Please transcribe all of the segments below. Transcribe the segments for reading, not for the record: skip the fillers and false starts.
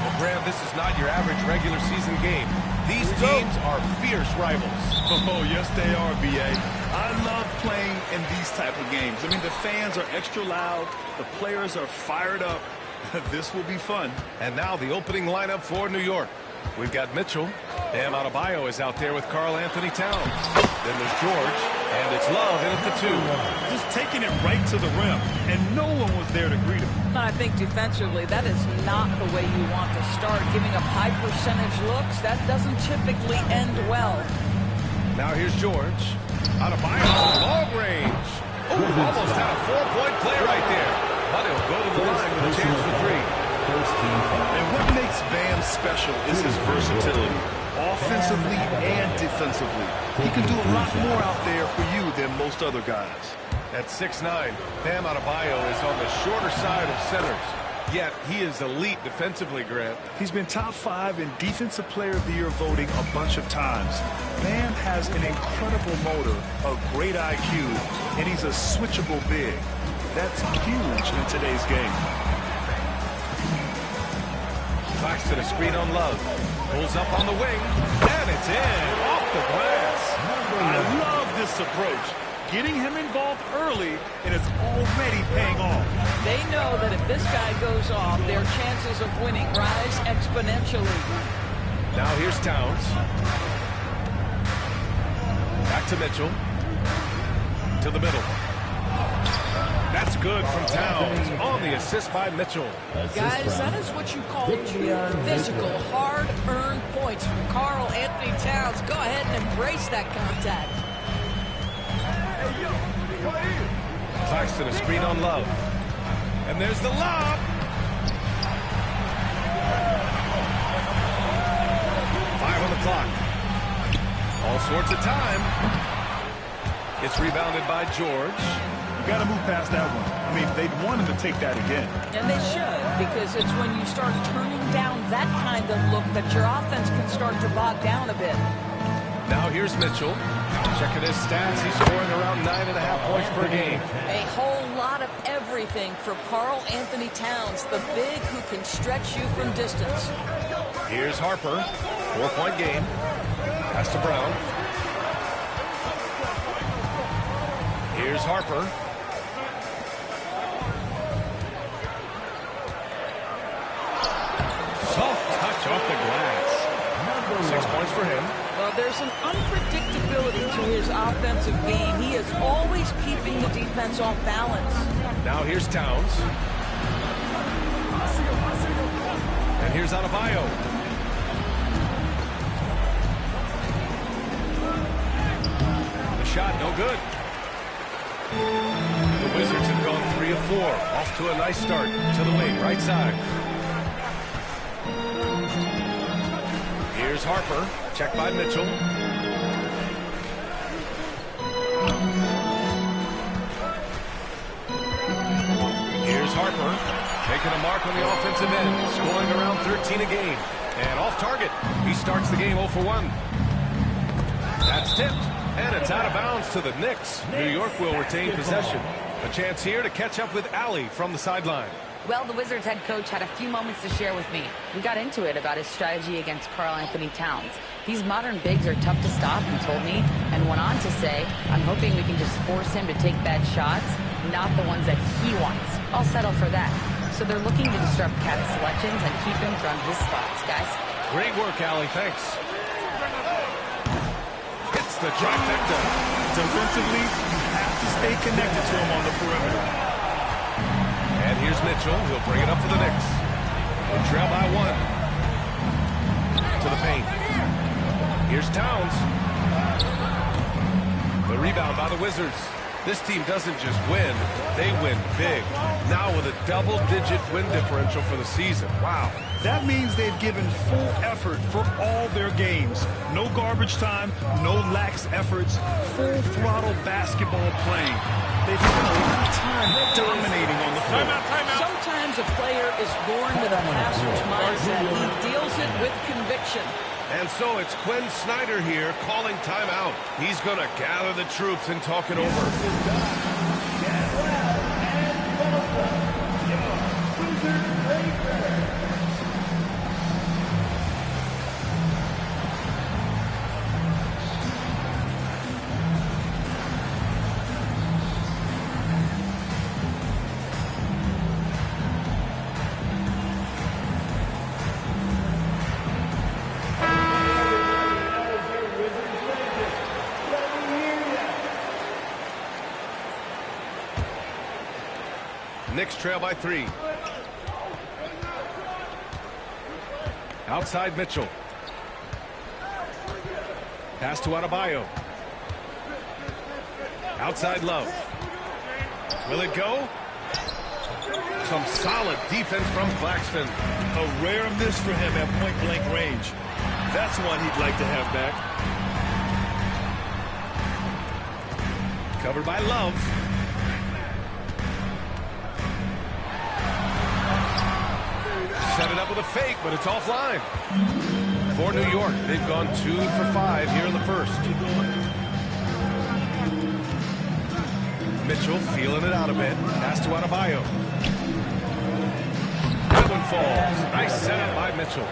Well, Graham, this is not your average regular season game. These teams are fierce rivals. Oh, yes, they are, B.A. I love playing in these type of games. I mean, the fans are extra loud. The players are fired up. This will be fun. And now the opening lineup for New York. We've got Mitchell. Bam Adebayo is out there with Karl Anthony Towns. Then there's George, and it's Love in at the 2. Just taking it right to the rim, and no one was there to greet him. I think defensively, that is not the way you want to start. Giving up high percentage looks, that doesn't typically end well. Now here's George. Adebayo, long range. Oh, almost had a 4-point play right there. But he'll go to the line with a chance for 3. And what makes Bam special is his versatility, offensively and defensively. He can do a lot more out there for you than most other guys. At 6'9", Bam Adebayo is on the shorter side of centers. Yet he is elite defensively, Grant. He's been top 5 in Defensive Player of the Year voting a bunch of times. Bam has an incredible motor, a great IQ, and he's a switchable big. That's huge in today's game. Claxton a screen on Love. Pulls up on the wing, and it's in, off the glass. I love this approach. Getting him involved early, and it's already paying off. They know that if this guy goes off, their chances of winning rise exponentially. Now here's Towns. Back to Mitchell. To the middle. That's good from Towns on the assist by Mitchell. Guys, that is what you call physical, hard-earned points from Karl Anthony Towns. Go ahead and embrace that contact. Claxton a screen on Love. And there's the lob. Five on the clock. All sorts of time. It's rebounded by George. You got to move past that one. I mean, they'd want him to take that again. And they should, because it's when you start turning down that kind of look that your offense can start to bog down a bit. Now here's Mitchell. Checking his stats. He's scoring around 9.5 points per game. A whole lot of everything for Karl Anthony Towns, the big who can stretch you from distance. Here's Harper. 4-point game. Pass to Brown. Here's Harper. Soft touch off the glass. 6 points for him. Well, there's an unpredictability to his offensive game. He is always keeping the defense off balance. Now here's Towns. And here's Adebayo. The shot, no good. The Wizards have gone 3 of 4. Off to a nice start. To the wing, right side. Here's Harper. Checked by Mitchell. Here's Harper. Making a mark on the offensive end. Scoring around 13 a game. And off target. He starts the game 0 for 1. That's tipped. And it's out of bounds to the Knicks. New York will retain possession. A chance here to catch up with Allie from the sideline. Well, the Wizards head coach had a few moments to share with me. We got into it about his strategy against Karl Anthony Towns. These modern bigs are tough to stop, he told me, and went on to say, I'm hoping we can just force him to take bad shots, not the ones that he wants. I'll settle for that. So they're looking to disrupt Cat's selections and keep him from his spots, guys. Great work, Allie. Thanks. Hits the trifecta. Defensively, you have to stay connected to him on the perimeter. And here's Mitchell. He'll bring it up for the Knicks. They trail by 1. To the paint. Here's Towns. The rebound by the Wizards. This team doesn't just win, they win big. Now with a double-digit win differential for the season. Wow. That means they've given full effort for all their games. No garbage time, no lax efforts, full throttle basketball playing. They've spent a lot of time dominating on the floor. Sometimes a player is born with a passer's mindset. He deals it with conviction. And so it's Quinn Snyder here calling timeout. He's going to gather the troops and talk it over. trail by 3. Outside Mitchell. Pass to Adebayo. Outside Love. Will it go? Some solid defense from Claxton. A rare miss for him at point-blank range. That's one he'd like to have back. Covered by Love. Set it up with a fake, but it's offline. For New York, they've gone 2 for 5 here in the first. Mitchell feeling it out a bit. Pass to Adebayo. That one falls. Nice setup by Mitchell.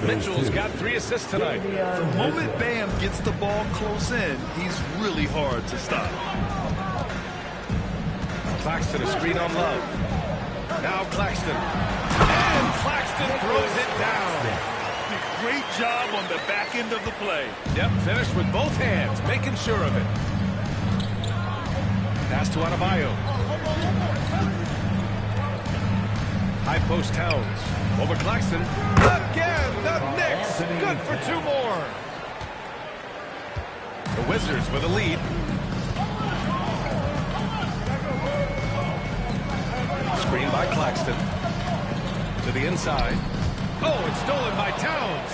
Mitchell's got 3 assists tonight. The moment Bam gets the ball close in, he's really hard to stop. Claxton, a screen on Love. Now Claxton. And Claxton throws it down. Great job on the back end of the play. Yep, finished with both hands, making sure of it. Pass to Adebayo. High post Towns. Over Claxton. Again, the Knicks. Good for 2 more. The Wizards with a lead. Screen by Claxton. To the inside. Oh, it's stolen by Towns.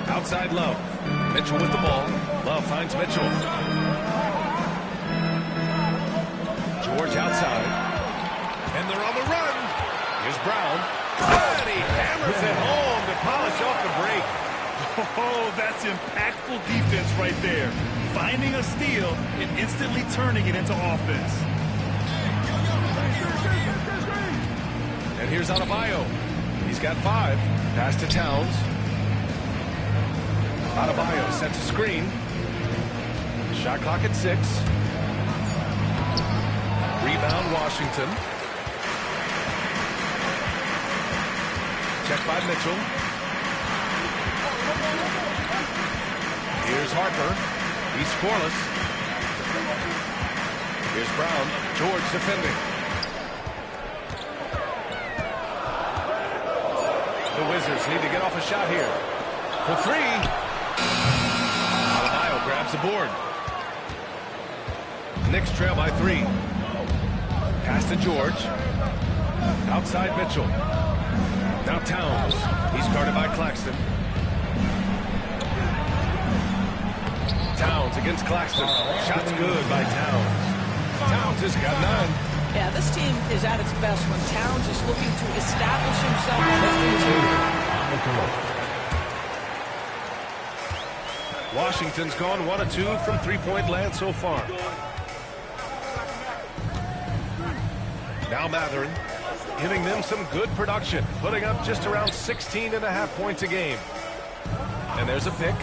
Outside Love. Mitchell with the ball. Love finds Mitchell. George outside. And they're on the run. Here's Brown. And he hammers it home to polish off the break. Oh, that's impactful defense right there. Finding a steal and instantly turning it into offense. And here's Adebayo. He's got 5. Pass to Towns. Adebayo sets a screen. Shot clock at 6. Rebound Washington. Check by Mitchell. Here's Harper. He's scoreless. Here's Brown. George defending. The Wizards need to get off a shot here. For 3. Adebayo grabs the board. Knicks trail by 3. Pass to George. Outside Mitchell. Now Towns. He's guarded by Claxton. Towns against Claxton. Shot's good by Towns. Towns has got 9. Yeah, this team is at its best when Towns is looking to establish himself as the interior. Washington's gone 1 of 2 from 3-point land so far. Now Matherin, giving them some good production, putting up just around 16.5 points a game. And there's a pick.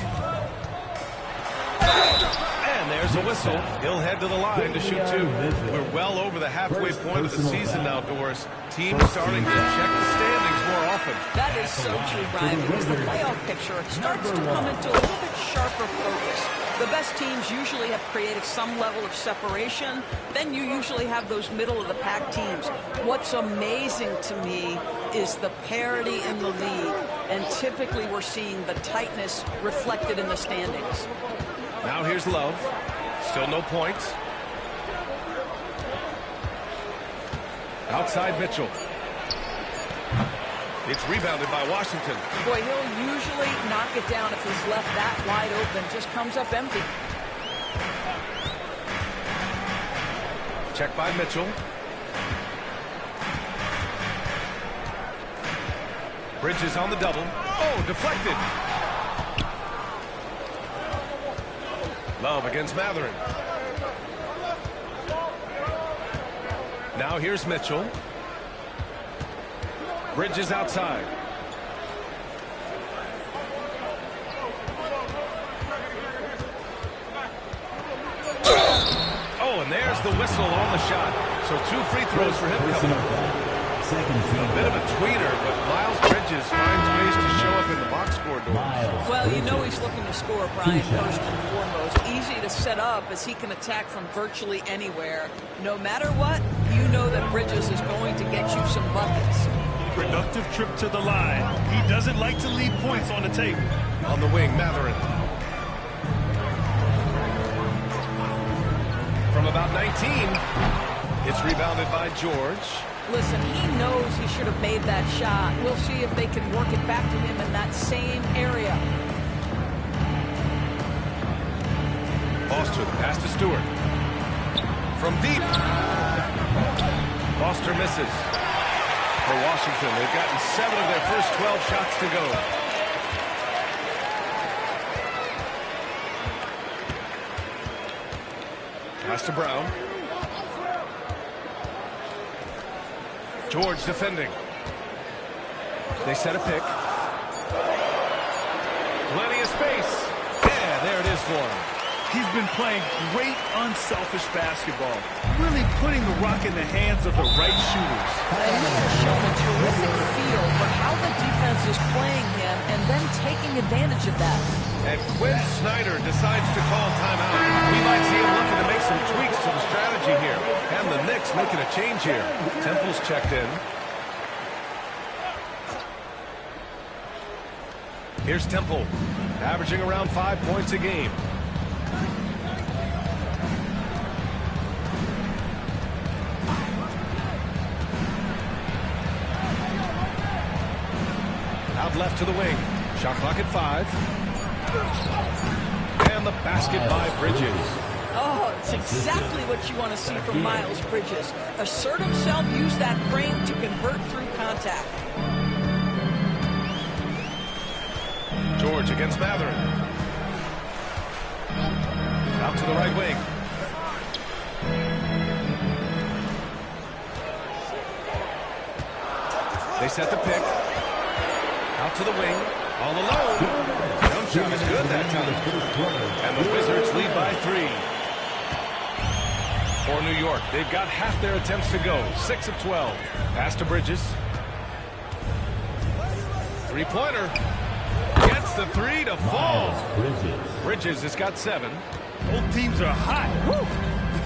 And there's a whistle. He'll head to the line to shoot 2. We're well over the halfway point of the season now, Doris. Teams starting to check the standings more often. That is so true, Brian, because the playoff picture starts to come into a little bit sharper focus. The best teams usually have created some level of separation. Then you usually have those middle-of-the-pack teams. What's amazing to me is the parity in the league, and typically we're seeing the tightness reflected in the standings. Now here's Love. Still no points. Outside Mitchell. It's rebounded by Washington. Boy, he'll usually knock it down if he's left that wide open. Just comes up empty. Check by Mitchell. Bridges on the double. Oh, deflected. Love against Matherin. Now here's Mitchell. Bridges outside. Oh, and there's the whistle on the shot. So 2 free throws for him coming up. A bit of a tweener, but Miles Bridges finds ways to show up open the box score doors. Well, you know he's looking to score, Brian, first and foremost. Easy to set up as he can attack from virtually anywhere. No matter what, you know that Bridges is going to get you some buckets. Productive trip to the line. He doesn't like to leave points on the table. On the wing, Matherin. From about 19, it's rebounded by George. Listen, he knows he should have made that shot. We'll see if they can work it back to him in that same area. Foster, the pass to Stewart. From deep. Foster misses. For Washington, they've gotten 7 of their first 12 shots to go. Pass to Brown. George defending. They set a pick. Plenty of space. Yeah, there it is for him. He's been playing great, unselfish basketball, really putting the rock in the hands of the right shooters. And he has shown a terrific feel for how the defense is playing him and then taking advantage of that. And Quinn Snyder decides to call timeout. We might see him looking to make some tweaks to the strategy here. And the Knicks making a change here. Temple's checked in. Here's Temple, averaging around 5 points a game. Out left to the wing. Shot clock at 5. And the basket by Bridges. Oh, it's exactly what you want to see from Miles Bridges. Assert himself, use that frame to convert through contact. George against Matherin. Out to the right wing. They set the pick. Out to the wing. All alone. Jump shot is good that time. And the Wizards lead by 3. For New York, they've got half their attempts to go. 6 of 12. Pass to Bridges. Three-pointer. Gets the 3 to fall. Bridges has got 7. Both teams are hot. Woo!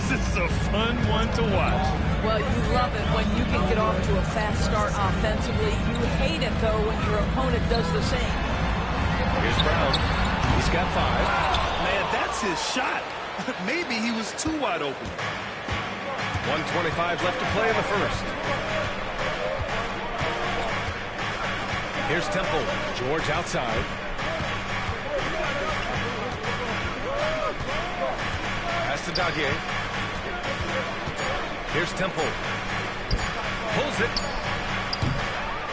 This is a fun one to watch. Well, you love it when you can get off to a fast start offensively. You hate it, though, when your opponent does the same. Here's Brown. He's got 5. Man, that's his shot. Maybe he was too wide open. 1:25 left to play in the first. Here's Temple. George outside. Pass to Daguerre. Here's Temple. Pulls it.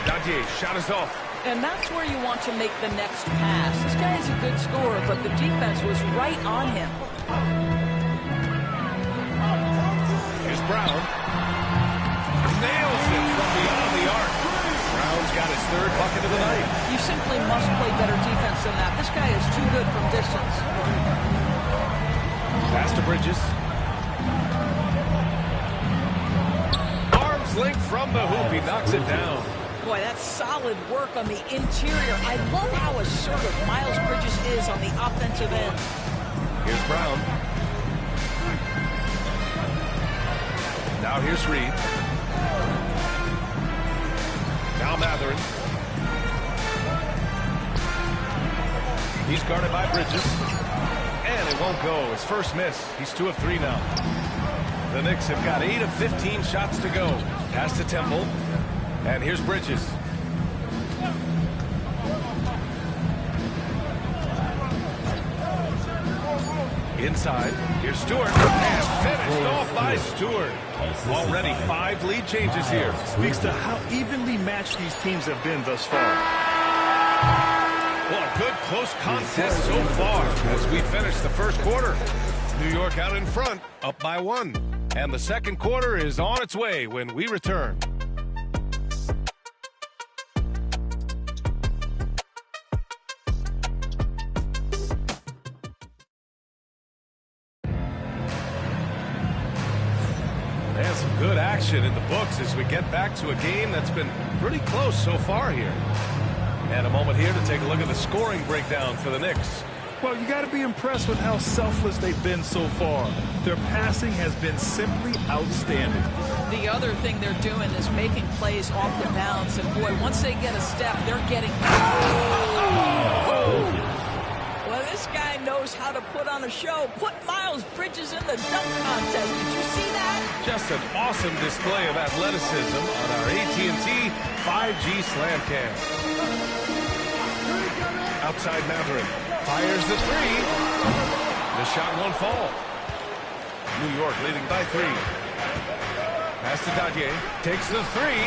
Daguerre, shot is off. And that's where you want to make the next pass. This guy is a good scorer, but the defense was right on him. Here's Brown. Nails it from beyond the arc. Brown's got his 3rd bucket of the night. You simply must play better defense than that. This guy is too good from distance. Pass to Bridges. Arms length from the hoop. He knocks it down. Boy, that's solid work on the interior. I love how assertive Miles Bridges is on the offensive end. Here's Brown. Now here's Reed. Now Matherin. He's guarded by Bridges. And it won't go. His first miss. He's 2 of 3 now. The Knicks have got 8 of 15 shots to go. Pass to Temple. And here's Bridges. Inside. Here's Stewart. And finished off by Stewart. Already 5 lead changes here. Speaks to how evenly matched these teams have been thus far. Well, a good close contest so far as we finish the first quarter. New York out in front, up by 1. And the second quarter is on its way when we return. And some good action in the books as we get back to a game that's been pretty close so far here. And a moment here to take a look at the scoring breakdown for the Knicks. Well, you got to be impressed with how selfless they've been so far. Their passing has been simply outstanding. The other thing they're doing is making plays off the bounce. And, boy, once they get a step, they're getting... Oh! Well, this guy knows how to put on a show. Put Miles Bridges in the dunk contest. Did you see that? Just an awesome display of athleticism on our AT&T 5G Slam Cam. Outside Matherin. Fires the three. The shot won't fall. New York leading by 3. Pass to Dadier. Takes the three.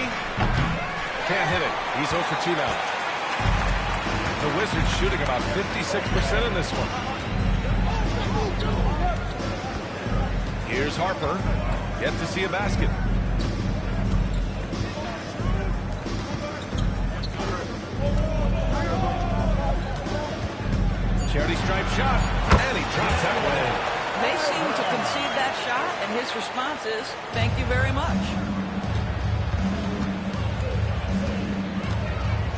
Can't hit it. He's 0 for 2 now. The Wizards shooting about 56% in this one. Here's Harper. Yet to see a basket. Charity stripe shot, and he drops that one in. They seem to concede that shot, and his response is, thank you very much.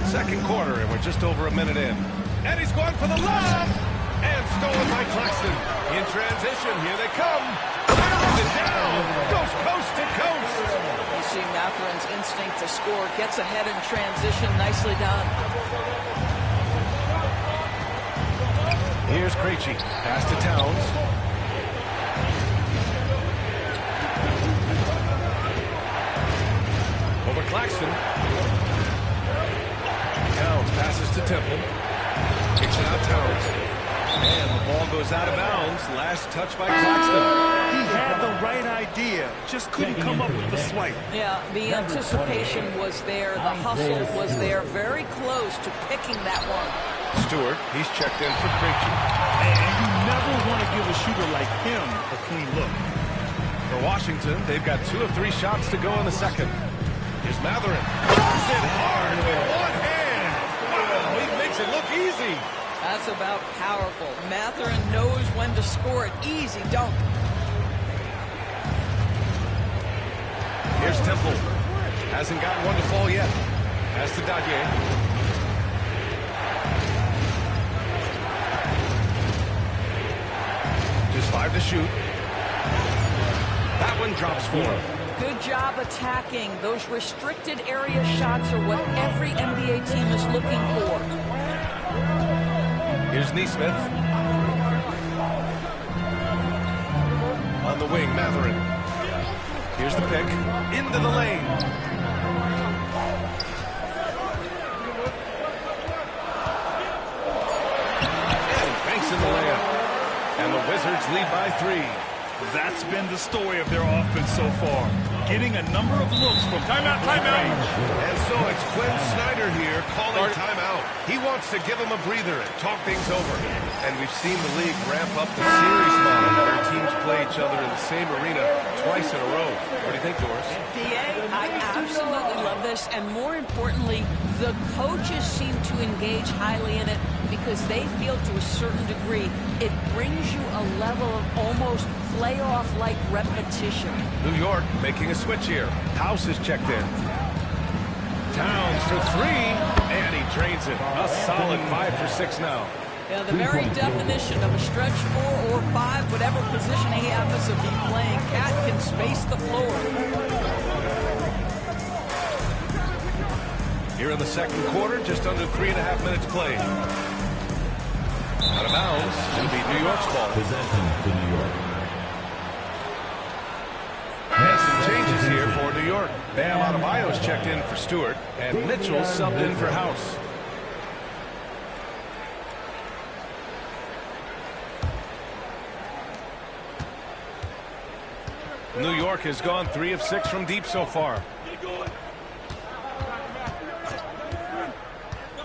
Second quarter, and we're just over a minute in. And he's going for the lob! And stolen by Claxton. In transition, here they come. Knocks it down, goes coast to coast. You see Matherin's instinct to score, gets ahead in transition, nicely done. Here's Krejci. Pass to Towns. Over Claxton. Towns passes to Temple. Kicks it out Towns. And the ball goes out of bounds. Last touch by Claxton. He had the right idea, just couldn't come up with the swipe. Yeah, the anticipation was there, the hustle was there, very close to picking that one. Stewart, he's checked in for Krejci. And you never want to give a shooter like him a clean look. For Washington, they've got 2 of 3 shots to go in the second. Here's Matherin. Throws it hard with one hand. Wow, he makes it look easy. That's about powerful. Matherin knows when to score it. Easy dunk. Here's Temple. Hasn't gotten one to fall yet. Pass to Dadier. Just 5 to shoot. That one drops 4. Good job attacking. Those restricted area shots are what every NBA team is looking for. Here's Nesmith. On the wing, Matherin. Here's the pick. Into the lane. And banks in the layup. And the Wizards lead by 3. That's been the story of their offense so far. Getting a number of looks from timeout. And so it's Quinn Snyder here calling timeout. He wants to give them a breather and talk things over. And we've seen the league ramp up the series model where teams play each other in the same arena twice in a row. What do you think, Doris? I absolutely love this. And more importantly, the coaches seem to engage highly in it because they feel to a certain degree it brings you a level of almost playoff-like repetition. New York making a switch here. House is checked in. Towns for 3, and he drains it. A solid 5 for 6 now. Yeah, the very definition of a stretch 4 or 5, whatever position he happens to be playing, Cat can space the floor. Here in the second quarter, just under 3.5 minutes played. Out of bounds, it'll be New York's ball. Possession to New York. And some changes here for New York. Bam Adebayo's checked in for Stewart, and Mitchell subbed in for House. New York has gone 3 of 6 from deep so far.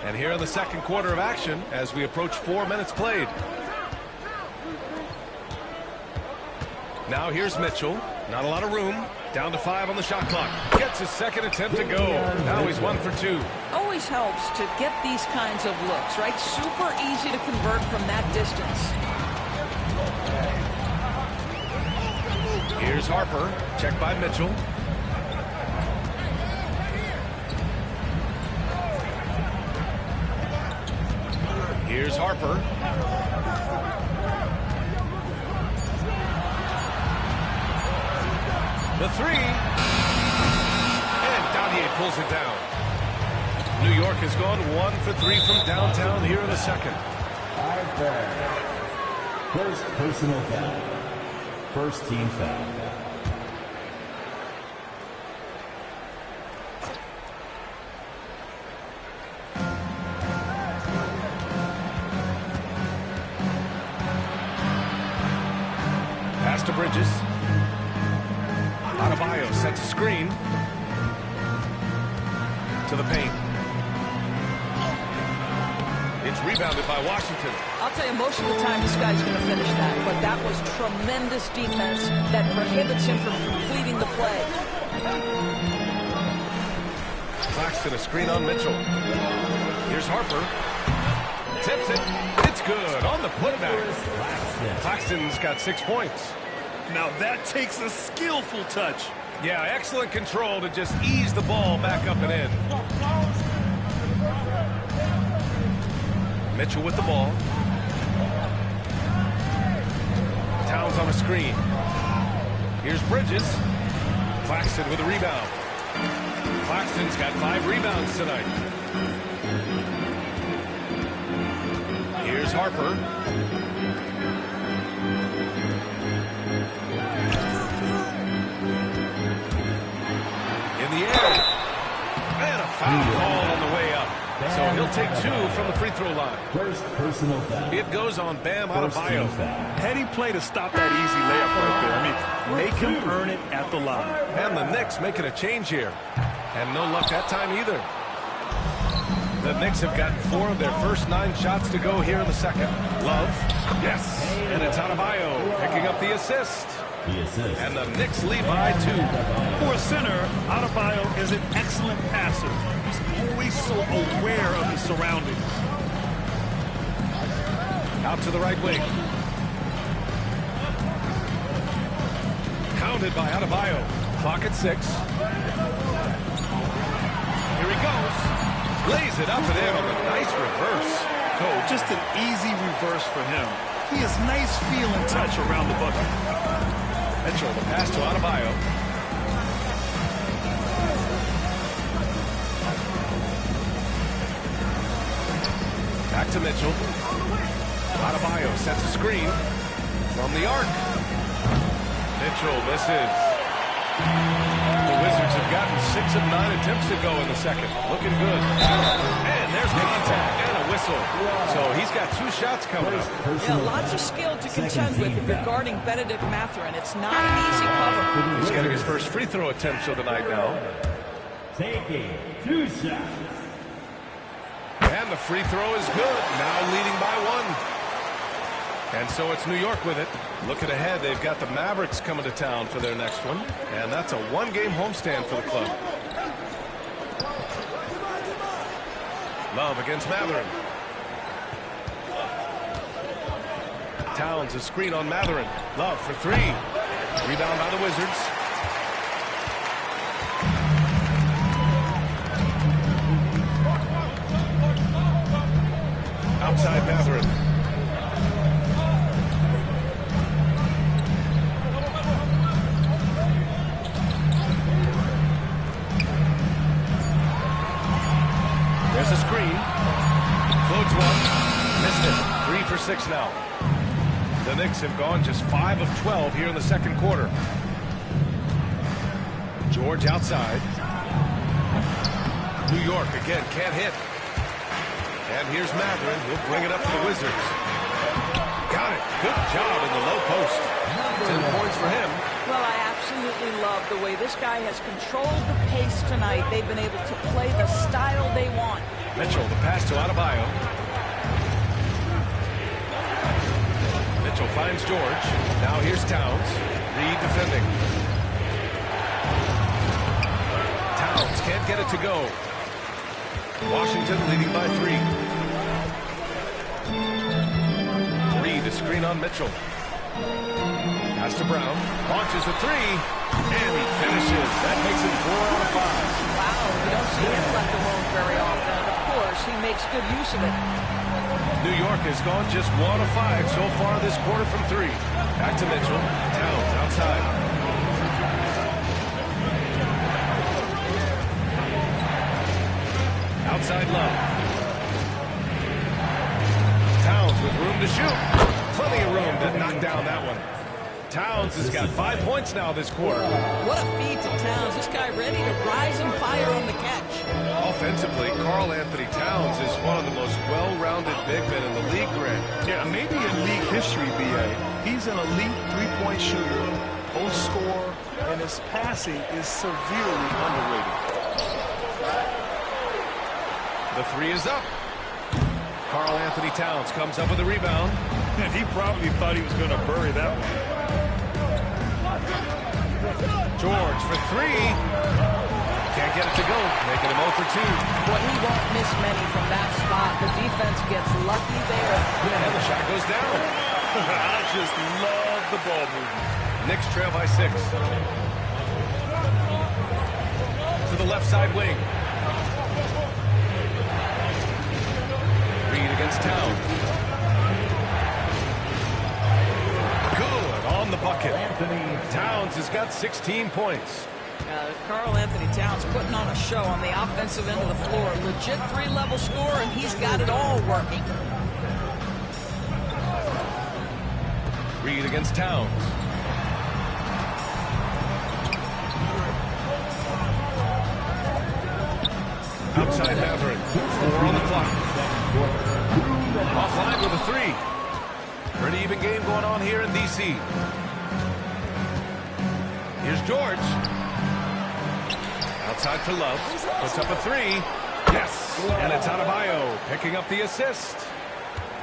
And here in the second quarter of action as we approach 4 minutes played. Now here's Mitchell. Not a lot of room. Down to 5 on the shot clock. Gets his second attempt to go. Now he's 1 for 2. Always helps to get these kinds of looks, right? Super easy to convert from that distance. Here's Harper. Checked by Mitchell. Here's Harper. The three. And Dowdier pulls it down. New York has gone 1 for 3 from downtown here in the second. First personal foul. First team foul. Pass to Bridges. Adebayo sets a screen to the paint. It's rebounded by Washington. I'll tell you, most of the time this guy's going to finish that, but that was tremendous defense that prohibits him from completing the play. Claxton a screen on Mitchell. Here's Harper. Tips it. It's good on the putback. Claxton's got 6 points. Now that takes a skillful touch. Yeah, excellent control to just ease the ball back up and in. Mitchell with the ball. Towns on a screen. Here's Bridges. Claxton with a rebound. Claxton's got 5 rebounds tonight. Here's Harper. In the air. And a foul call on the way up. So he'll take 2 from the free throw line. First personal foul. It goes on Bam Adebayo. Heady play to stop that easy layup right there. I mean, make him earn it at the line. And the Knicks making a change here. And no luck that time either. The Knicks have gotten 4 of their first 9 shots to go here in the second. Love. Yes. And it's Adebayo picking up the assist. And the Knicks lead by 2. For a center, Adebayo is an excellent passer. He's always so aware of his surroundings. Out to the right wing. Counted by Adebayo. Clock at 6. Here he goes. Lays it up and in on a nice reverse. Oh, just an easy reverse for him. He has nice feel and touch around the bucket. Mitchell, the pass to Adebayo. Back to Mitchell. Adebayo sets a screen from the arc. Mitchell misses. The Wizards have gotten 6 of 9 attempts to go in the second. Looking good. And there's contact and a whistle. So he's got 2 shots coming up. Yeah, lots of skill to contend with regarding Benedict Mathurin. It's not an easy cover. He's getting his first free throw attempt of the night now. Taking 2 shots. And the free throw is good. Now leading by 1. And so it's New York with it. Looking ahead, they've got the Mavericks coming to town for their next one. And that's a 1-game homestand for the club. Love against Mathurin. Towns a screen on Mathurin. Love for 3. Rebound by the Wizards. Outside Mathurin. There's a screen. Floats one. Missed it. 3 for 6 now. The Knicks have gone just 5 of 12 here in the second quarter. George outside. New York again can't hit. And here's Mathurin. He'll bring it up to the Wizards. Got it. Good job in the low post. 10 points for him. Well, I absolutely love the way this guy has controlled the pace tonight. They've been able to play the style they want. Mitchell, the pass to Adebayo. Mitchell finds George. Now here's Towns. Reed defending. Towns can't get it to go. Washington leading by 3. Reed, a screen on Mitchell. Pass to Brown. Launches a 3. And he finishes. That makes it 4 out of 5. Wow, we don't see him left alone very often. And of course, he makes good use of it. New York has gone just 1 of 5 so far this quarter from 3. Back to Mitchell. Towns outside. Outside Love. Towns with room to shoot. Plenty of room to knock down that one. Towns has got 5 points now this quarter. What a feed to Towns. This guy ready to rise and fire on the catch. Offensively, Karl Anthony Towns is one of the most well-rounded big men in the league, Grant. Yeah, maybe in league history, B.A. He's an elite three-point shooter, post scorer, and his passing is severely underrated. The 3 is up. Karl Anthony Towns comes up with a rebound. And he probably thought he was going to bury that one. George for 3. Can't get it to go. Making him 0 for 2. Boy, he won't miss many from that spot. The defense gets lucky there. And the shot goes down. I just love the ball movement. Knicks trail by 6. To the left side wing. Reed against Towns. Good on the bucket. Towns has got 16 points. Karl Anthony Towns putting on a show on the offensive end of the floor. Legit 3-level score, and he's got it all working. Reed against Towns. Outside Maverick. 4 on the clock. Offline with a 3. Pretty even game going on here in D.C. Here's George. Outside for Love. Puts up a 3. Yes. And it's Adebayo picking up the assist.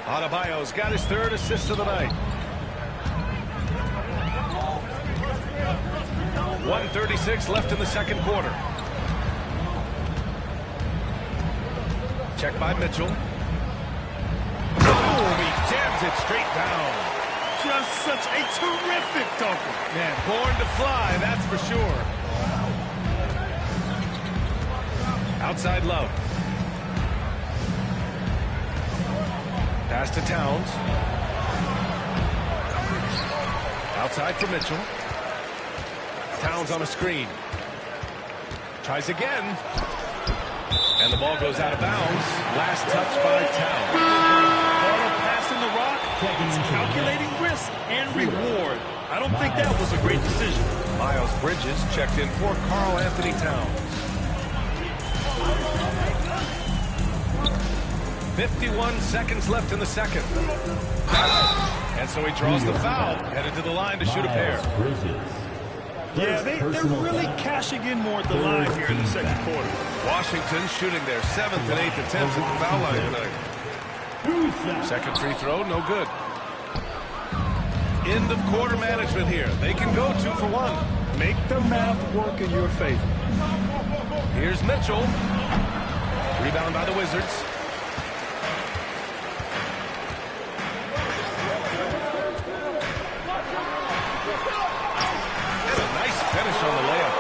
Adebayo's got his 3rd assist of the night. 1:36 left in the second quarter. Check by Mitchell. Boom! He jams it straight down. Just such a terrific dunker. Man, born to fly, that's for sure. Outside Love. Pass to Towns. Outside for Mitchell. Towns on a screen. Tries again. And the ball goes out of bounds. Last touch by Towns. Auto passing the rock. He's calculating risk and reward. I don't think that was a great decision. Miles Bridges checked in for Karl Anthony Towns. 51 seconds left in the second. And so he draws the foul. Headed to the line to shoot a pair. Yeah, they're really cashing in more at the line here in the second quarter. Washington shooting their 7th and 8th attempts at the foul line tonight. Second free throw, no good. End of quarter management here. They can go 2 for 1. Make the math work in your favor. Here's Mitchell. Rebound by the Wizards. And a nice finish on the layup.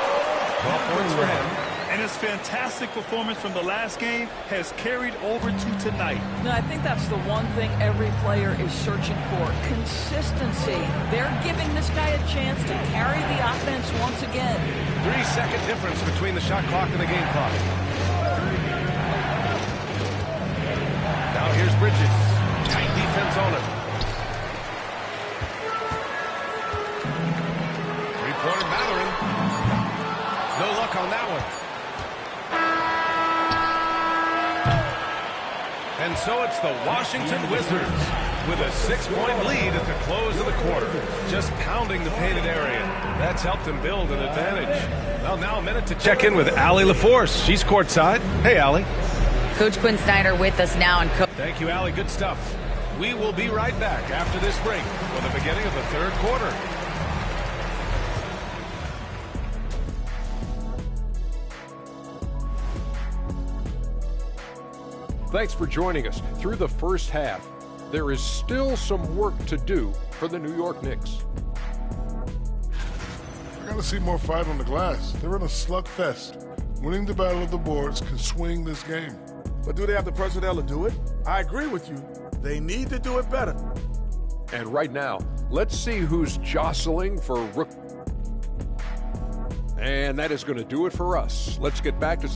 12 points for him. And his fantastic performance from the last game has carried over to tonight. No, I think that's the one thing every player is searching for. Consistency. They're giving this guy a chance to carry the offense once again. 3-second difference between the shot clock and the game clock. Now here's Bridges. Tight defense on it. Three-pointer Matherin. No luck on that one. And so it's the Washington Wizards with a 6-point lead at the close of the quarter. Just pounding the painted area. That's helped them build an advantage. Well, now a minute to check in with Allie LaForce. She's courtside. Hey, Allie. Coach Quinn Snyder with us now. And Thank you, Allie. Good stuff. We will be right back after this break for the beginning of the third quarter. Thanks for joining us. Through the first half, there is still some work to do for the New York Knicks. I gotta see more fight on the glass. They're in a slugfest. Winning the battle of the boards can swing this game. But do they have the personnel to do it? I agree with you. They need to do it better. And right now, let's see who's jostling for rook. And that is going to do it for us. Let's get back to...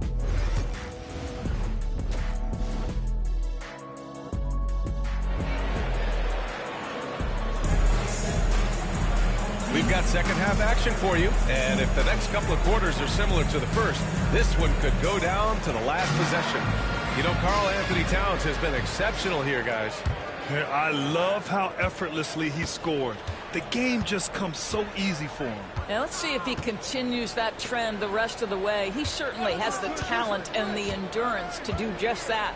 We've got second half action for you, and if the next couple of quarters are similar to the first, this one could go down to the last possession. You know, Karl Anthony Towns has been exceptional here, guys. Yeah, I love how effortlessly he scored. The game just comes so easy for him. Now let's see if he continues that trend the rest of the way. He certainly has the talent and the endurance to do just that.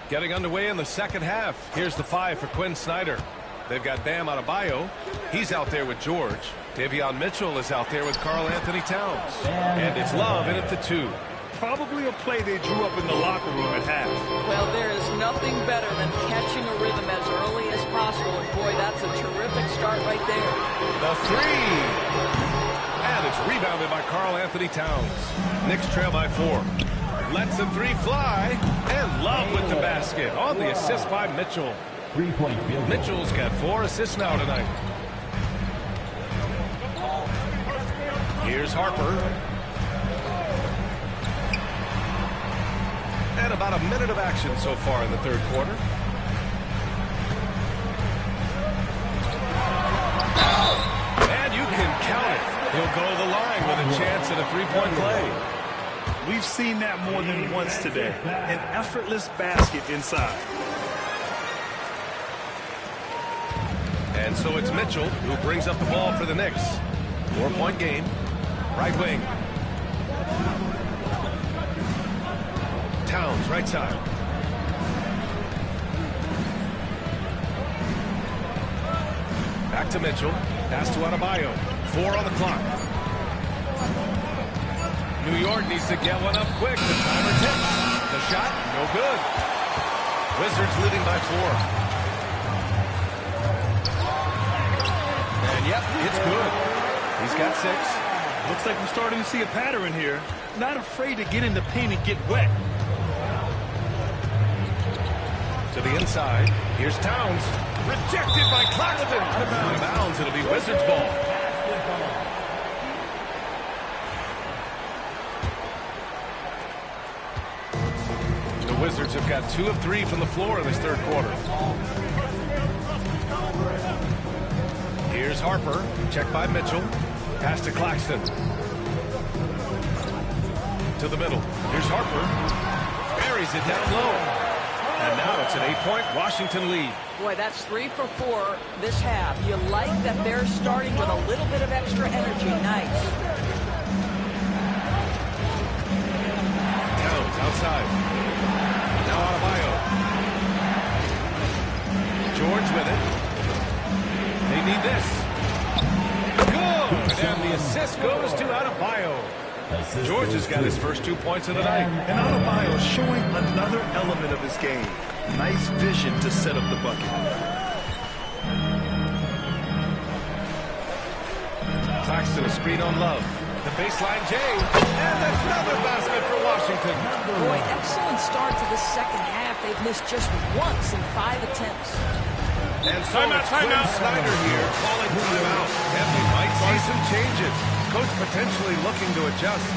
Getting underway in the second half. Here's the 5 for Quinn Snyder. They've got Bam Adebayo. He's out there with George. Davion Mitchell is out there with Karl Anthony Towns. And it's Love in at the 2. Probably a play they drew up in the locker room at half. Well, there is nothing better than catching a rhythm as early as possible. And boy, that's a terrific start right there. The 3. And it's rebounded by Karl Anthony Towns. Knicks trail by 4. Lets the 3 fly. And Love with the basket on the assist by Mitchell. Three-point field goal. Mitchell's got 4 assists now tonight. Here's Harper. And about a minute of action so far in the third quarter. And you can count it. He'll go to the line with a chance at a three-point play. We've seen that more than once today. An effortless basket inside. And so it's Mitchell who brings up the ball for the Knicks. 4-point game. Right wing. Towns, right side. Back to Mitchell. Pass to Adebayo. 4 on the clock. New York needs to get one up quick. The timer ticks. The shot, no good. Wizards leading by 4. And yep, it's good. He's got 6. Looks like we're starting to see a pattern here. Not afraid to get in the paint and get wet. To the inside. Here's Towns. Rejected by Claxton. Out of bounds. It'll be Wizards ball. The Wizards have got 2 of 3 from the floor in this third quarter. Here's Harper. Checked by Mitchell. Pass to Claxton. To the middle. Here's Harper. Buries it down low. And now it's an 8-point Washington lead. Boy, that's 3 for 4 this half. You like that they're starting with a little bit of extra energy. Nice. Towns outside. Now Adebayo. George with it. They need this. Good! And the assist goes to Adebayo. George has got his first 2 points of the night. And Adebayo showing another element of his game. Nice vision to set up the bucket. Claxton a screen on Love. The baseline J. And another basket for Washington. Boy, excellent start to the second half. They've missed just once in 5 attempts. And so it's Quinn Snyder here calling timeout. And we might see some changes. Coach potentially looking to adjust.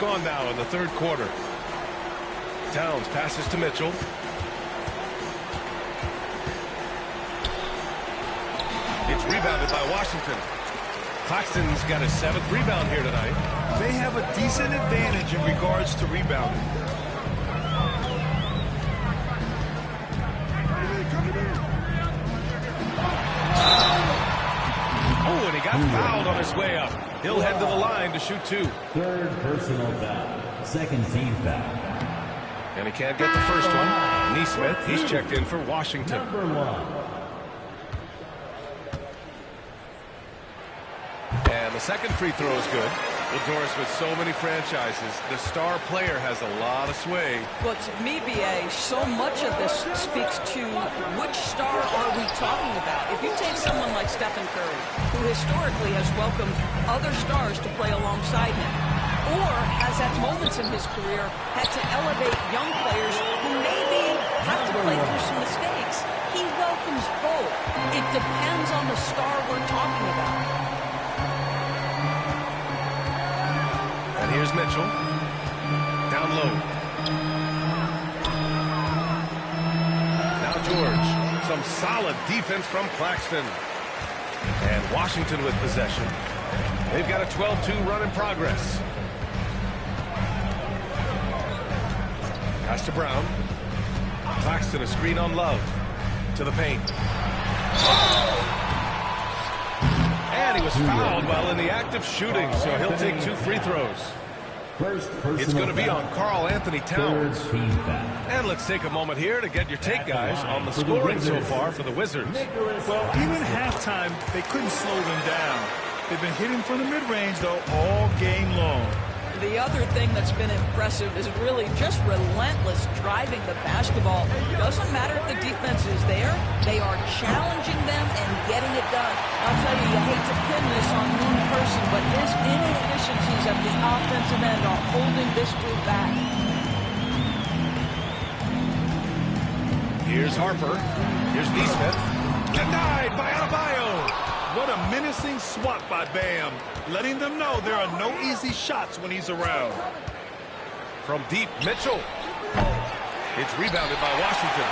Gone now in the third quarter. Towns passes to Mitchell. It's rebounded by Washington. Claxton's got his 7th rebound here tonight. They have a decent advantage in regards to rebounding. Oh, and he got fouled on his way up. He'll head to the line to shoot 2. Third personal foul. Second team foul. And he can't get the first one. Nesmith, he's checked in for Washington. Number 1. And The second free throw is good. Well, Doris, with so many franchises, the star player has a lot of sway. Well, to me, B.A., so much of this speaks to which star are we talking about. If you take someone like Stephen Curry, who historically has welcomed other stars to play alongside him, or has at moments in his career had to elevate young players who maybe have to play through some mistakes, he welcomes both. It depends on the star we're talking about. And here's Mitchell. Down low. Now George. Some solid defense from Claxton. And Washington with possession. They've got a 12-2 run in progress. Pass to Brown. Claxton, a screen on Love. To the paint. And he was fouled while in the act of shooting, so he'll take 2 free throws. It's going to be on Karl Anthony Towns. And let's take a moment here to get your take, guys, on the scoring so far for the Wizards. Well, even halftime, they couldn't slow them down. They've been hitting from the mid-range, though, all game long. The other thing that's been impressive is really just relentless driving the basketball. Doesn't matter if the defense is there. They are challenging them and getting it done. I'll tell you hate to pin this on one person, but his inefficiencies at the offensive end are holding this group back. Here's Harper. Here's Neesmith. Denied by Adebayo. What a menacing swat by Bam, letting them know there are no easy shots when he's around. From deep, Mitchell. It's rebounded by Washington.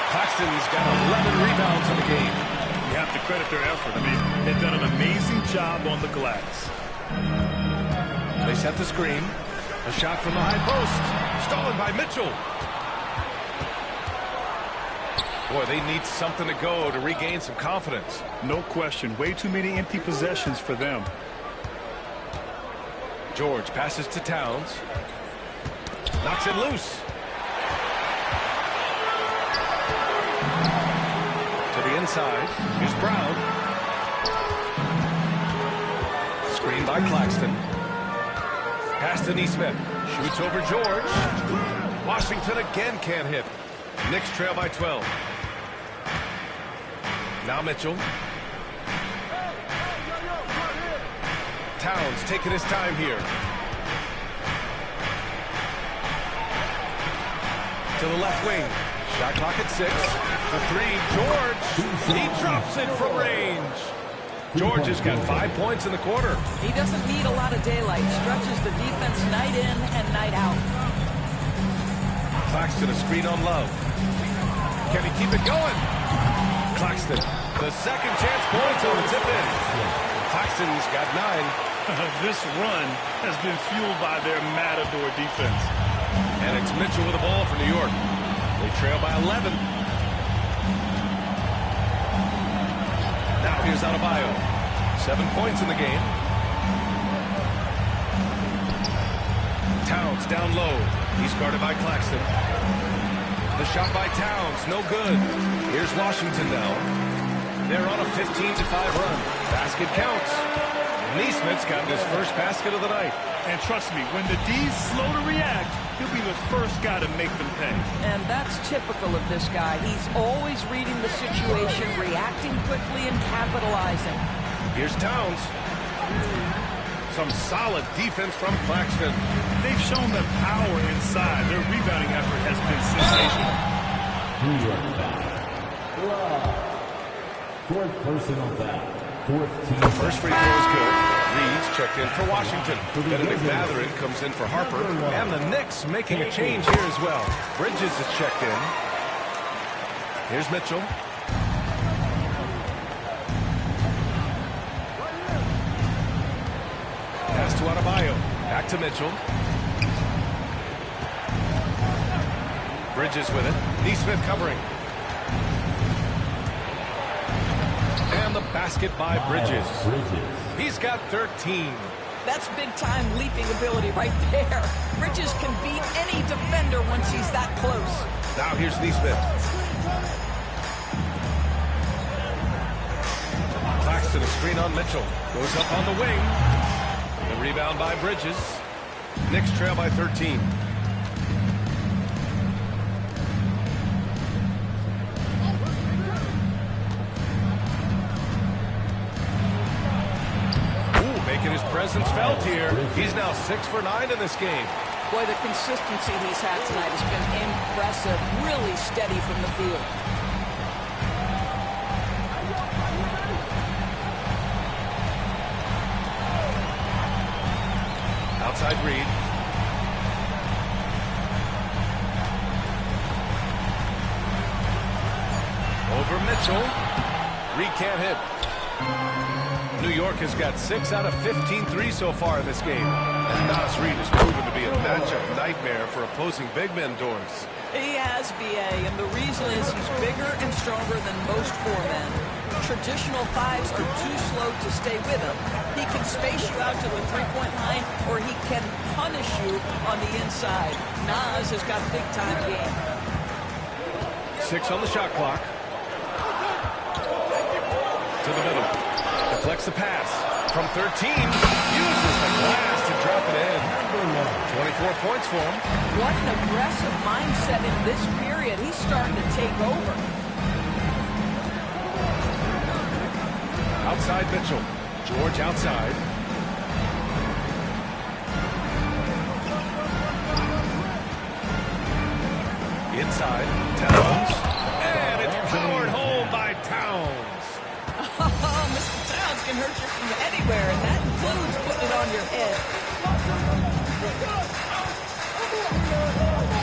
Claxton's got 11 rebounds in the game. You have to credit their effort. I mean, they've done an amazing job on the glass. They set the screen. A shot from the high post. Stolen by Mitchell. Boy, they need something to go to regain some confidence. No question. Way too many empty possessions for them. George passes to Towns. Knocks it loose. To the inside. Here's Brown. Screen by Claxton. Pass to Neesmith. Shoots over George. Washington again can't hit. Knicks trail by 12. Now Mitchell. Towns taking his time here. To the left wing. Shot clock at 6. For 3. George. He drops it from range. George has got 5 points in the quarter. He doesn't need a lot of daylight. Stretches the defense night in and night out. Claxton, a screen on Love. Can he keep it going? Claxton, the second chance points on the tip in. Claxton's got 9. This run has been fueled by their matador defense. And it's Mitchell with the ball for New York. They trail by 11. Now here's Adebayo. 7 points in the game. Towns down low. He's guarded by Claxton. The shot by Towns, no good. Here's Washington now. They're on a 15-5 run. Basket counts. Neesmith's got his first basket of the night. And trust me, when the D's slow to react, he'll be the first guy to make them pay. And that's typical of this guy. He's always reading the situation, reacting quickly, and capitalizing. Here's Towns. Some solid defense from Claxton. They've shown the power inside. Their rebounding effort has been sensational. New York foul. Fourth personal foul. Fourth team. First free throw is good. Reed's checked in for Washington. Then McMatherin comes in for Harper. And the Knicks making a change here as well. Bridges is checked in. Here's Mitchell. Pass to Adebayo. Back to Mitchell. Bridges with it. Neesmith covering. And the basket by Bridges. He's got 13. That's big-time leaping ability right there. Bridges can beat any defender once he's that close. Now here's Neesmith. Claxton, a screen on Mitchell. Goes up on the wing. Rebound by Bridges. Knicks trail by 13. Making his presence felt here. He's now 6 for 9 in this game. Boy, the consistency he's had tonight has been impressive. Really steady from the field. Outside Reed. Over Mitchell. Reed can't hit. New York has got 6 out of 15 threes so far in this game. And Nas Reed has proven to be a matchup nightmare for opposing big men doors. He has, B.A., and the reason is he's bigger and stronger than most 4 men. Traditional 5s are too slow to stay with him. He can space you out to the three-point line, or he can punish you on the inside. Nas has got big-time game. 6 on the shot clock. To the middle. Deflects the pass. From 13. Uses the glass to drop it in. 24 points for him. What an aggressive mindset in this period. He's starting to take over. Outside Mitchell. George outside. Inside. Towns. And it's powered home by Towns. Oh, Mr. Towns can hurt you from anywhere, and that includes putting it on your head.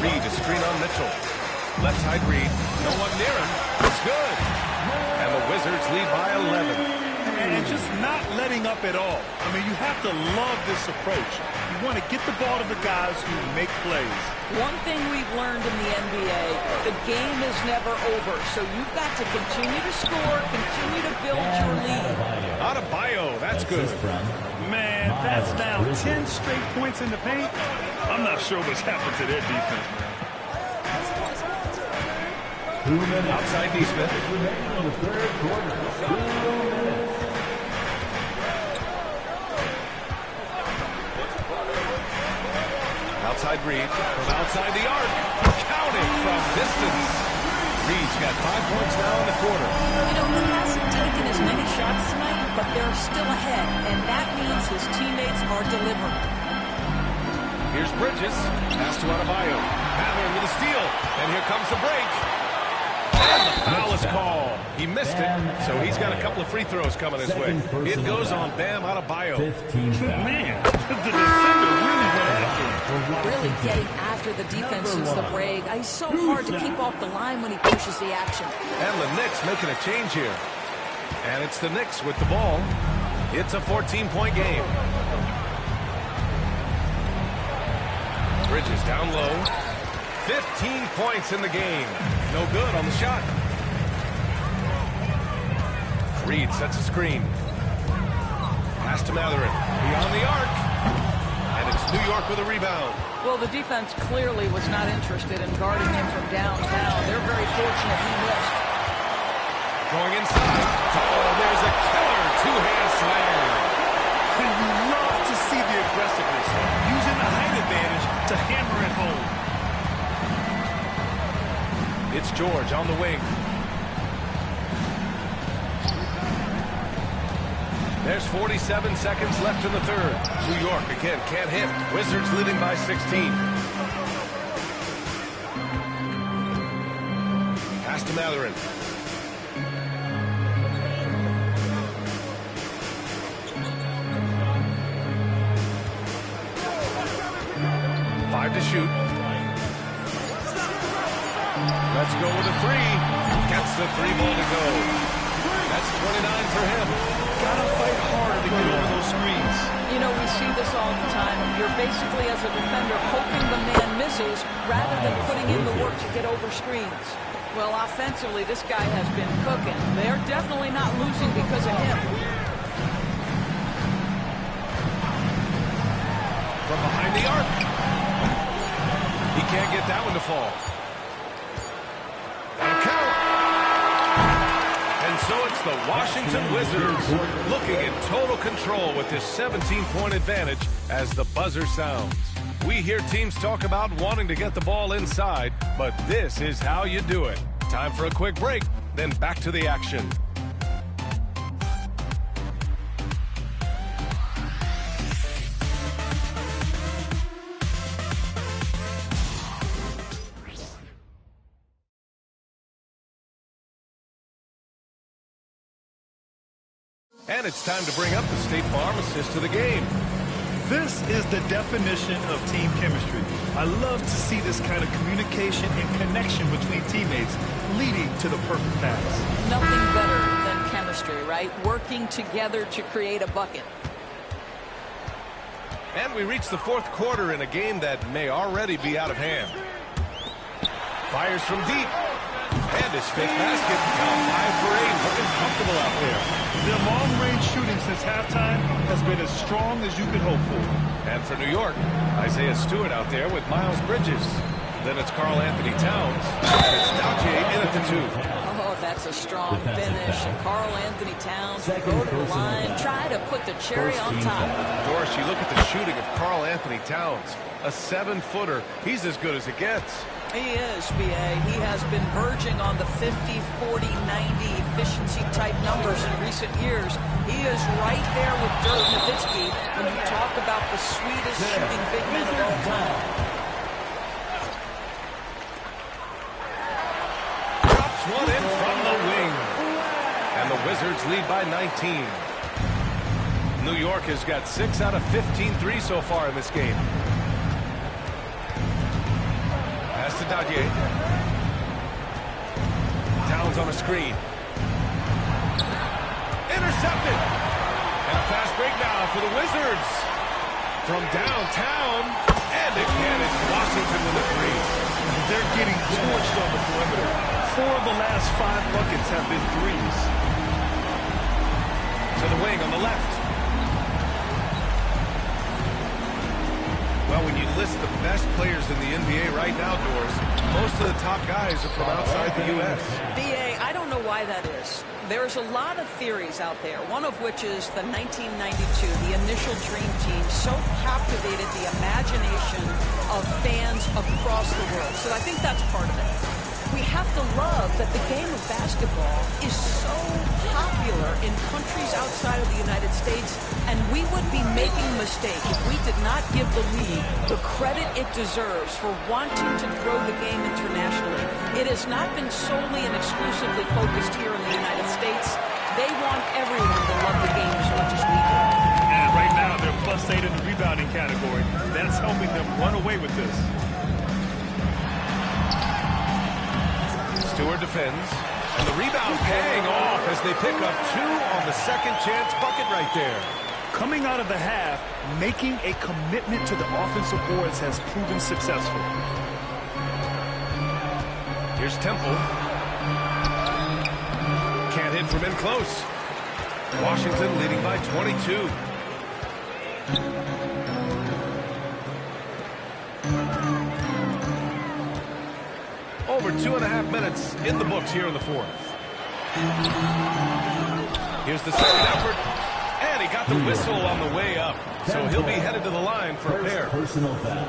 Reed, a screen on Mitchell. Left side Reed. No one near him. It's good. And the Wizards lead by 11. And just not letting up at all. I mean, you have to love this approach. You want to get the ball to the guys who make plays. One thing we've learned in the NBA, the game is never over. So you've got to continue to score, continue to build your lead. Adebayo, that's good. Man, that's now 10 straight points in the paint. I'm not sure what's happened to their defense, man. Outside Neesmith. Outside Reed. From outside the arc. Counting from distance. Reed's got 5 points now in the quarter. You know, he hasn't taken as many shots tonight, but they're still ahead, and that means his teammates are delivering. Here's Bridges. Pass to Adebayo. Mather with a steal. And here comes the break. And the foul is called. He missed it, so he's got a couple of free throws coming his way. It goes on Bam Adebayo. Man, the defender really went after him. Really getting after the defense since the break. He's so hard to keep off the line when he pushes the action. And the Knicks making a change here. And it's the Knicks with the ball. It's a 14-point game. Bridges down low. 15 points in the game. No good on the shot. Reed sets a screen. Pass to Matherin. Beyond the arc. And it's New York with a rebound. Well, the defense clearly was not interested in guarding him from downtown. They're very fortunate he missed. Going inside. Oh, there's a killer two-hand slam. And you love to see the aggressiveness, using the height advantage to hammer it home. It's George on the wing. There's 47 seconds left in the third. New York again can't hit. Wizards leading by 16. Pass to Matherin. Five to shoot. Let's go with a three. Gets the three ball to go. That's 29 for him. Gotta fight harder to get over those screens. You know, we see this all the time. You're basically, as a defender, hoping the man misses rather than putting in the work to get over screens. Well, offensively, this guy has been cooking. They're definitely not losing because of him. From behind the arc. He can't get that one to fall. And count. And so So it's the Washington Wizards looking in total control with this 17-point advantage as the buzzer sounds. We hear teams talk about wanting to get the ball inside, but this is how you do it. Time for a quick break, then back to the action. And it's time to bring up the State Farm assist to the game. This is the definition of team chemistry. I love to see this kind of communication and connection between teammates leading to the perfect pass. Nothing better than chemistry, right? Working together to create a bucket. And we reach the fourth quarter in a game that may already be out of hand. Fires from deep. And his fifth basket. Now 5 for 8. Looking comfortable out there. Their long-range shooting since halftime has been as strong as you could hope for. And for New York, Isaiah Stewart out there with Miles Bridges. Then it's Karl Anthony Towns. And it's Dautier in at the 2. Oh, that's a strong finish. And Karl Anthony Towns will go to the line, try to put the cherry on top. Doris, you look at the shooting of Karl Anthony Towns. A 7-footer. He's as good as it gets. He is, B.A. He has been verging on the 50, 40, 90 efficiency type numbers in recent years. He is right there with Dirk Nowitzki when you talk about the sweetest shooting big men of all time. Drops one in from the wing. And the Wizards lead by 19. New York has got 6 out of 15 threes so far in this game. Pass to Dautier. Towns on a screen. Intercepted. And a fast break now for the Wizards. From downtown. And again, it's Washington with a 3. They're getting torched on the perimeter. 4 of the last 5 buckets have been threes. To the wing on the left. Well, when you list the best players in the NBA right now, Doris, most of the top guys are from outside the U.S. B.A., I don't know why that is. There's a lot of theories out there, one of which is the 1992, the initial Dream Team, so captivated the imagination of fans across the world. So I think that's part of it. We have to love that the game of basketball is so popular in countries outside of the United States, and we would be making a mistake if we did not give the league the credit it deserves for wanting to grow the game internationally. It has not been solely and exclusively focused here in the United States. They want everyone to love the game as much as we do. And right now, they're +8 in the rebounding category. That's helping them run away with this. Stewart defends, and the rebound paying off as they pick up 2 on the second chance bucket right there. Coming out of the half, making a commitment to the offensive boards has proven successful. Here's Temple. Can't hit from in close. Washington leading by 22. Over 2.5 minutes in the books here in the fourth. Here's the second effort. And he got the whistle on the way up. So he'll be headed to the line for a pair. Personal foul.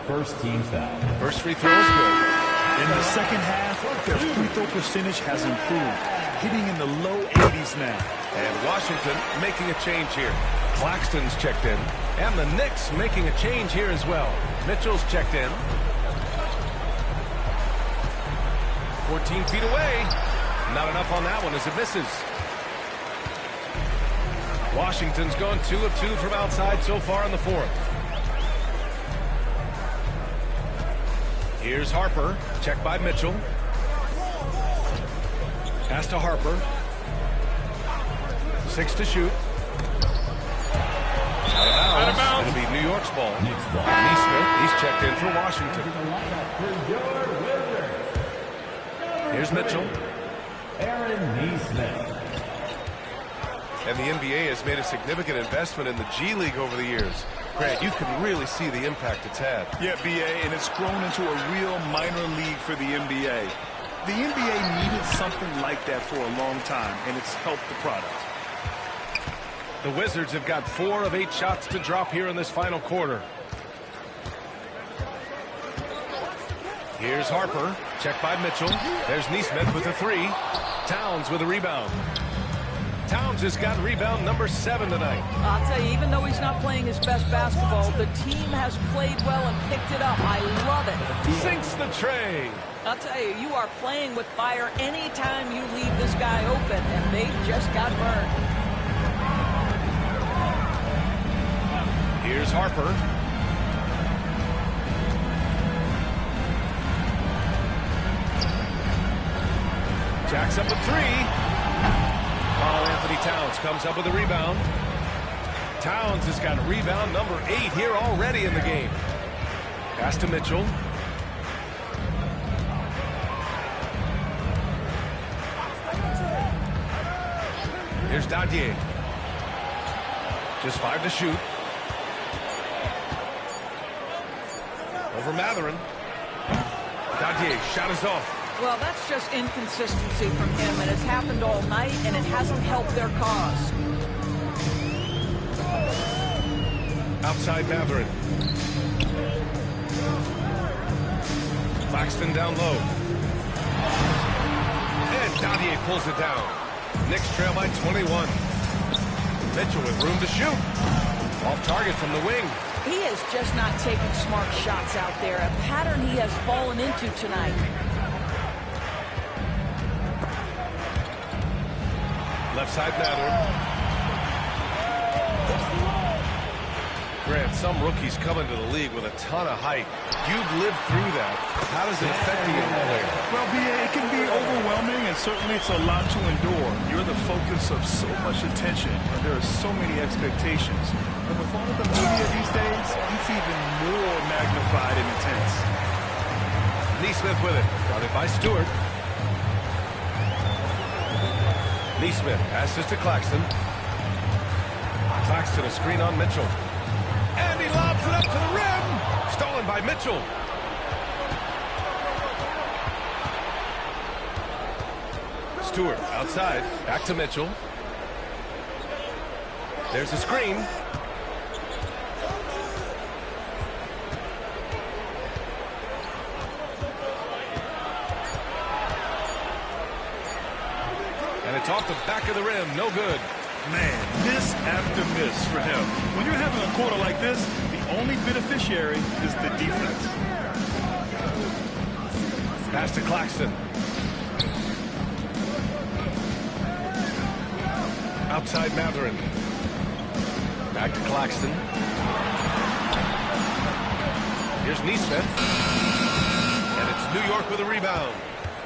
First team foul. First free throw is good. In the second half, their free throw percentage has improved, hitting in the low 80s now. And Washington making a change here. Claxton's checked in. And the Knicks making a change here as well. Mitchell's checked in. 14 feet away. Not enough on that one as it misses. Washington's gone 2 of 2 from outside so far in the fourth. Here's Harper. Checked by Mitchell. Pass to Harper. 6 to shoot. Out of bounds. It'll be New York's ball. Neesmith, he's checked in for Washington. Here's Mitchell. Aaron Neesmith. And the NBA has made a significant investment in the G League over the years. Grant, you can really see the impact it's had. Yeah, BA, and it's grown into a real minor league for the NBA. The NBA needed something like that for a long time, and it's helped the product. The Wizards have got 4 of 8 shots to drop here in this final quarter. Here's Harper. Checked by Mitchell. There's Neesmith with a 3. Towns with a rebound. Towns has got rebound number 7 tonight. I'll tell you, even though he's not playing his best basketball, the team has played well and picked it up. I love it. Sinks the tray. I'll tell you, you are playing with fire anytime you leave this guy open, and they just got burned. Here's Harper. Jacks up a 3. Anthony Towns comes up with a rebound. Towns has got rebound number 8 here already in the game. Pass to Mitchell. Here's Dadier. Just 5 to shoot. Over Matherin. Dadier, shot is off. Well, that's just inconsistency from him, and it's happened all night, and it hasn't helped their cause. Outside Matherin. Claxton down low. And Dadier pulls it down. Knicks trail by 21. Mitchell with room to shoot. Off target from the wing. He is just not taking smart shots out there, a pattern he has fallen into tonight. Left side Matherin. Grant, some rookies come into the league with a ton of height. You've lived through that. How does it affect the young player? Well, it can be overwhelming, and certainly it's a lot to endure. You're the focus of so much attention, and there are so many expectations. And with all of the media these days, it's even more magnified and intense. Neesmith with it. Guarded by Stewart. Neesmith passes to Claxton. Claxton a screen on Mitchell. And he lobs it up to the rim. Stolen by Mitchell. Stewart outside. Back to Mitchell. There's a screen. And it's off the back of the rim. No good. Man, miss after miss for him. When you're having a quarter like this, the only beneficiary is the defense. Pass to Claxton. Outside Matherin. Back to Claxton. Here's Neesmith. And it's New York with a rebound.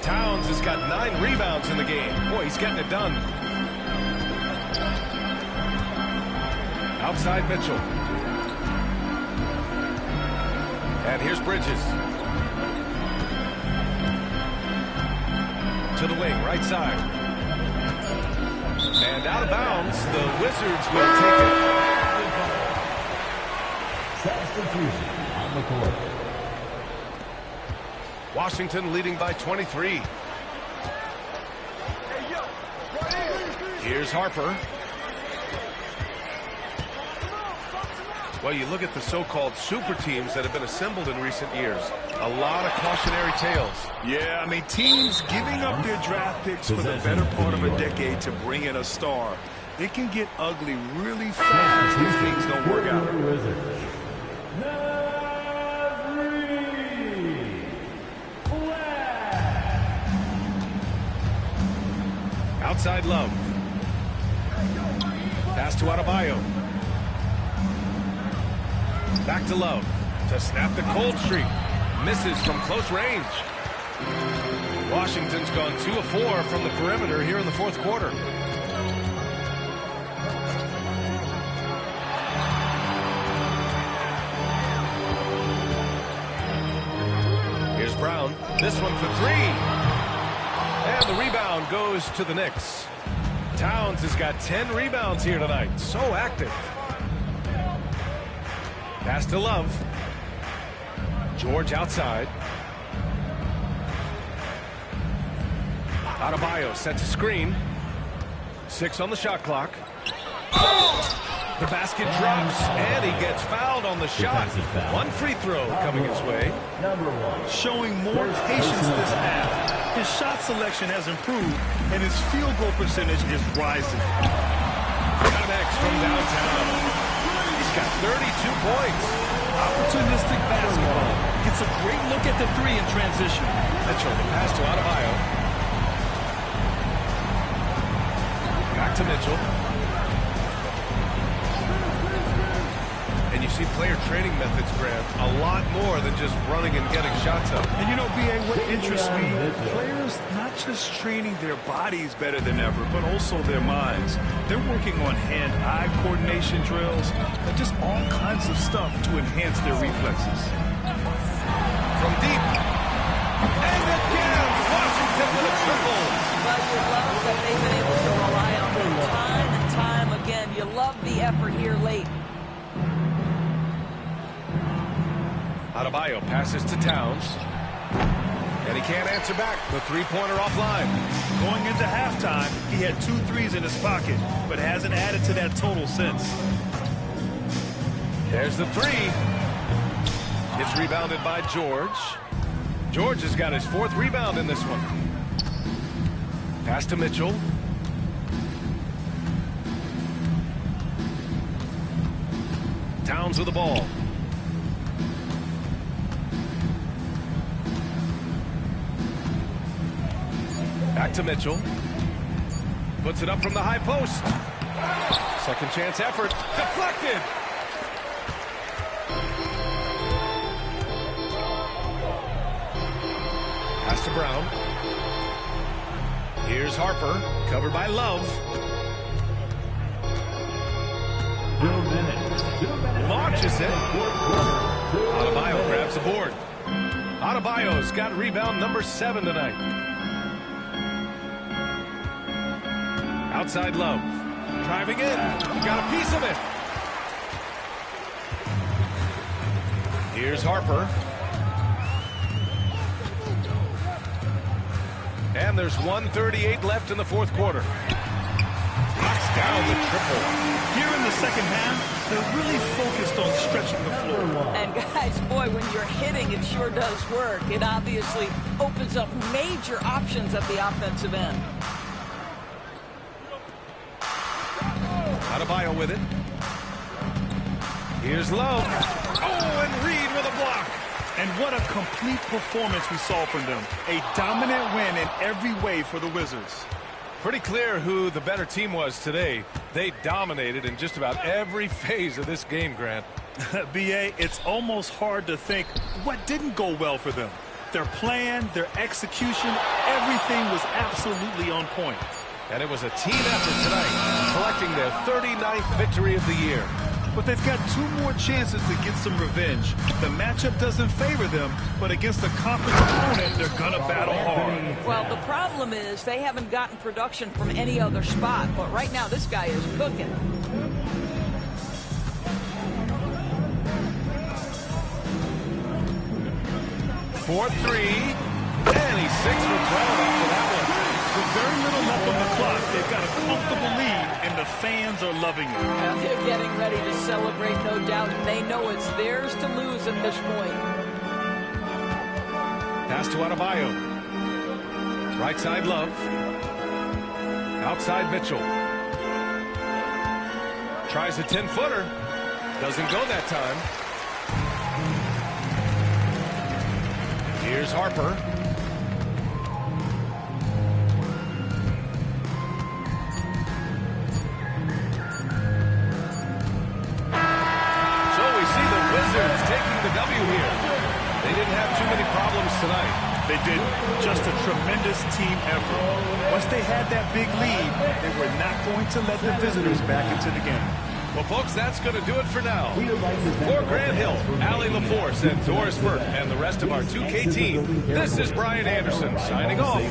Towns has got 9 rebounds in the game. Boy, he's getting it done. Outside Mitchell. And here's Bridges. To the wing, right side. And out of bounds, the Wizards will take it. Substitution on the court. Washington leading by 23. Here's Harper. Well, you look at the so-called super teams that have been assembled in recent years. A lot of cautionary tales. Yeah, I mean, teams giving up their draft picks for the better part of a decade to bring in a star. It can get ugly really fast if things don't work out. Outside Love. Pass to Adebayo. Back to Love to snap the cold streak. Misses from close range. Washington's gone 2 of 4 from the perimeter here in the fourth quarter. Here's Brown. This one for 3. And the rebound goes to the Knicks. Towns has got 10 rebounds here tonight. So active. Pass to Love. George outside. Adebayo sets a screen. 6 on the shot clock. The basket drops, and he gets fouled on the shot. One free throw coming his way. Showing more patience this half. His shot selection has improved, and his field goal percentage is rising. Next from downtown. He's got 32 points. Opportunistic basketball. Gets a great look at the three in transition. Mitchell, the pass to Adebayo. Back to Mitchell. And you see player training methods, Grant, a lot more than just running and getting shots up. And you know, B.A., what interests me, players not just training their bodies better than ever, but also their minds. They're working on hand-eye coordination drills and just all kinds of stuff to enhance their reflexes. From deep. And again, Washington with a triple. Well, you love that they've been able to rely on him time and time again. You love the effort here late. Adebayo passes to Towns. And he can't answer back. The three-pointer offline. Going into halftime, he had 2 threes in his pocket, but hasn't added to that total since. There's the three. It's rebounded by George. George has got his 4th rebound in this one. Pass to Mitchell. Towns with the ball. Back to Mitchell. Puts it up from the high post. Second chance effort. Deflected. Pass to Brown. Here's Harper. Covered by Love. 2 minutes. Launches it. Adebayo grabs the board. Adebayo's got rebound number 7 tonight. Outside Love. Driving in. Got a piece of it. Here's Harper. And there's 1:38 left in the 4th quarter. Knocks down the triple. Here in the second half, they're really focused on stretching the floor. And guys, boy, when you're hitting, it sure does work. It obviously opens up major options at the offensive end. Adebayo with it. Here's Love. Oh, and Reed with a block. And what a complete performance we saw from them. A dominant win in every way for the Wizards. Pretty clear who the better team was today. They dominated in just about every phase of this game, Grant. B.A., it's almost hard to think what didn't go well for them. Their plan, their execution, everything was absolutely on point. And it was a team effort tonight, collecting their 39th victory of the year. But they've got 2 more chances to get some revenge. The matchup doesn't favor them, but against a conference opponent, they're going to battle hard. Well, the problem is they haven't gotten production from any other spot, but right now this guy is cooking. For 3, and he's 6 for 12 after that one. With very little left on the clock, they've got a comfortable lead, and the fans are loving it. And they're getting ready to celebrate, no doubt, and they know it's theirs to lose at this point. Pass to Adebayo. Right side Love. Outside Mitchell. Tries a 10-footer. Doesn't go that time. Here's Harper. Taking the W here. They didn't have too many problems tonight. They didn't. Just a tremendous team effort. Once they had that big lead, they were not going to let the visitors back into the game. Well, folks, that's going to do it for now. For Grant Hill, Allie LaForce, and Doris Burke, and the rest of our 2K team, this is Brian Anderson signing off.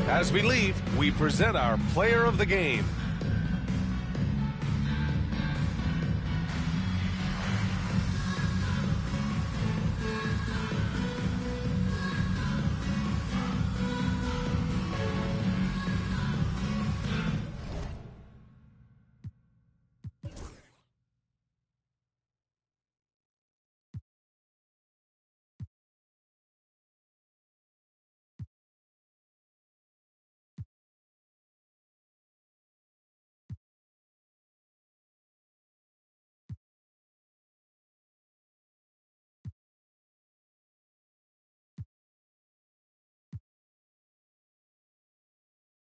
As we leave, we present our player of the game.